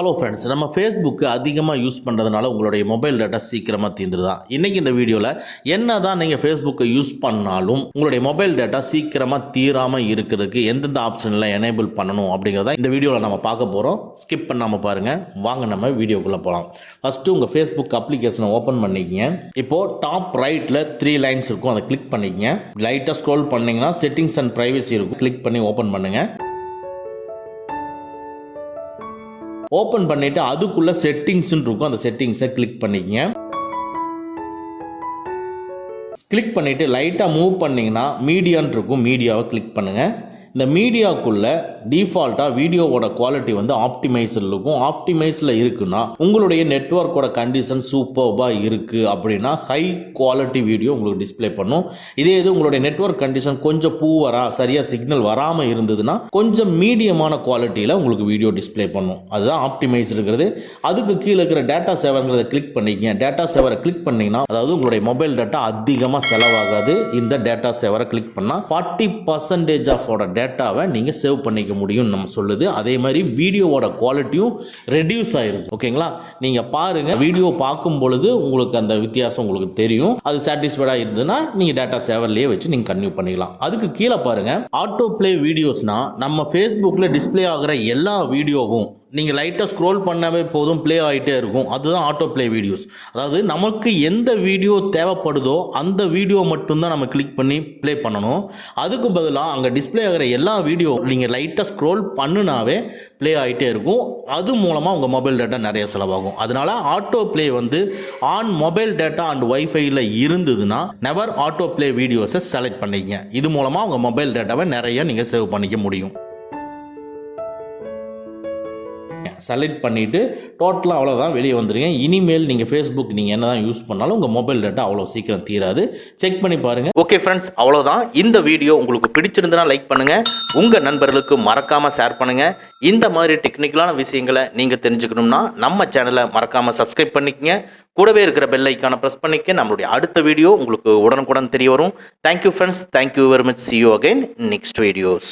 Hello friends, நம்ம Facebook அதிகமாக use பண்ணுறதுனால உங்களுடைய மொபைல் டேட்டா சீக்கிரமாக தீர்ந்துருதான். இன்றைக்கி இந்த வீடியோவில் என்ன தான் நீங்கள் ஃபேஸ்புக்கை யூஸ் பண்ணாலும் உங்களுடைய மொபைல் டேட்டா சீக்கிரமாக தீராமல் இருக்கிறதுக்கு எந்தெந்த ஆப்ஷனில் எனேபிள் பண்ணணும் அப்படிங்கிறத இந்த வீடியோவில் நம்ம பார்க்க போகிறோம். ஸ்கிப் பண்ணாமல் பாருங்கள். வாங்க நம்ம வீடியோக்குள்ளே போகலாம். ஃபஸ்ட்டு உங்கள் ஃபேஸ்புக் அப்ளிகேஷனை ஓப்பன் பண்ணிக்கங்க. இப்போது டாப் ரைட்டில் 3 லைன்ஸ் இருக்கும், அதை கிளிக் பண்ணிக்கங்க. லைட்டாக ஸ்க்ரோல் பண்ணிங்கன்னா செட்டிங்ஸ் அண்ட் ப்ரைவசி இருக்கும், கிளிக் பண்ணி ஓப்பன் பண்ணுங்கள். ஓப்பன் பண்ணிவிட்டு அதுக்குள்ளே செட்டிங்ஸ்ன்னு இருக்கும், அந்த செட்டிங்ஸை கிளிக் பண்ணிக்கங்க. கிளிக் பண்ணிவிட்டு லைட்டாக மூவ் பண்ணிங்கன்னா மீடியான்னு இருக்கும், மீடியாவை கிளிக் பண்ணுங்கள். இந்த மீடியாவுக்குள்ளே டிஃபால்ட்டாக வீடியோவோட குவாலிட்டி வந்து ஆப்டிமைஸில் இருக்கும். ஆப்டிமைஸில் இருக்குன்னா உங்களுடைய நெட்வொர்க்கோட கண்டிஷன் சூப்பர்பாக இருக்குது அப்படின்னா ஹை குவாலிட்டி வீடியோ உங்களுக்கு டிஸ்பிளே பண்ணும். இதே இது உங்களுடைய நெட்வொர்க் கண்டிஷன் கொஞ்சம் பூவராக சரியாக சிக்னல் வராமல் இருந்ததுன்னா கொஞ்சம் மீடியமான குவாலிட்டியில் உங்களுக்கு வீடியோ டிஸ்பிளே பண்ணும். அதுதான் ஆப்டிமைஸ் இருக்கிறது. அதுக்கு கீழே இருக்கிற டேட்டா சேவர்ங்கிறத கிளிக் பண்ணிக்கங்க. டேட்டா சேவரை கிளிக் பண்ணிங்கன்னா அதாவது உங்களுடைய மொபைல் டேட்டா அதிகமாக செலவாகாது. இந்த டேட்டா சேவரை கிளிக் பண்ணால் 40% ஆஃபோட டேட்டாவை நீங்கள் சேவ் பண்ணிக்க முடியும் நம்ம சொல்லுது. அதே மாதிரி வீடியோவோட குவாலிட்டியும் ரெடியூஸ் ஆகிருக்கு. ஓகேங்களா, நீங்கள் பாருங்கள், வீடியோ பார்க்கும் பொழுது உங்களுக்கு அந்த வித்தியாசம் உங்களுக்கு தெரியும். அது சாட்டிஸ்ஃபைடாக இருந்ததுன்னா நீங்கள் டேட்டா சேவர்லேயே வச்சு நீங்கள் கன்டினியூ பண்ணிக்கலாம். அதுக்கு கீழே பாருங்கள், ஆட்டோ பிளே வீடியோஸ்னால் நம்ம ஃபேஸ்புக்கில் டிஸ்பிளே ஆகிற எல்லா வீடியோவும் நீங்கள் லைட்டாக ஸ்க்ரோல் பண்ணவே போதும், ப்ளே ஆகிட்டே இருக்கும். அதுதான் ஆட்டோ ப்ளே வீடியோஸ். அதாவது நமக்கு எந்த வீடியோ தேவைப்படுதோ அந்த வீடியோ மட்டும்தான் நம்ம கிளிக் பண்ணி ப்ளே பண்ணணும். அதுக்கு பதிலாக அங்கே டிஸ்பிளே ஆகிற எல்லா வீடியோ நீங்கள் லைட்டாக ஸ்க்ரோல் பண்ணுனாவே ப்ளே ஆகிட்டே இருக்கும். அது மூலமாக உங்கள் மொபைல் டேட்டா நிறைய செலவாகும். அதனால் ஆட்டோ ப்ளே வந்து ஆன் மொபைல் டேட்டா அண்ட் வைஃபையில் இருந்ததுன்னா நெவர் ஆட்டோ ப்ளே வீடியோஸை செலக்ட் பண்ணிக்கங்க. இது மூலமாக உங்கள் மொபைல் டேட்டாவை நிறைய நீங்கள் சேவ் பண்ணிக்க முடியும். செலக்ட் பண்ணிவிட்டு டோட்டலாக அவ்வளோதான், வெளியே வந்துடுங்க. இனிமேல் நீங்கள் ஃபேஸ்புக் நீங்கள் என்ன தான் யூஸ் பண்ணாலும் உங்கள் மொபைல் டேட்டா அவ்வளோ சீக்கிரம் தீராது. செக் பண்ணி பாருங்கள். ஓகே ஃப்ரெண்ட்ஸ், அவ்வளோதான். இந்த வீடியோ உங்களுக்கு பிடிச்சிருந்தனா லைக் பண்ணுங்கள், உங்கள் நண்பர்களுக்கு மறக்காமல் ஷேர் பண்ணுங்கள். இந்த மாதிரி டெக்னிக்கலான விஷயங்களை நீங்கள் தெரிஞ்சுக்கணும்னா நம்ம சேனலை மறக்காமல் சப்ஸ்கிரைப் பண்ணிக்கங்க. கூடவே இருக்கிற பெல் ஐக்கானை ப்ரெஸ் பண்ணிக்க. நம்மளுடைய அடுத்த வீடியோ உங்களுக்கு உடனுக்குடன் தெரிய வரும். Thank you friends, thank you very much. See you again next videos.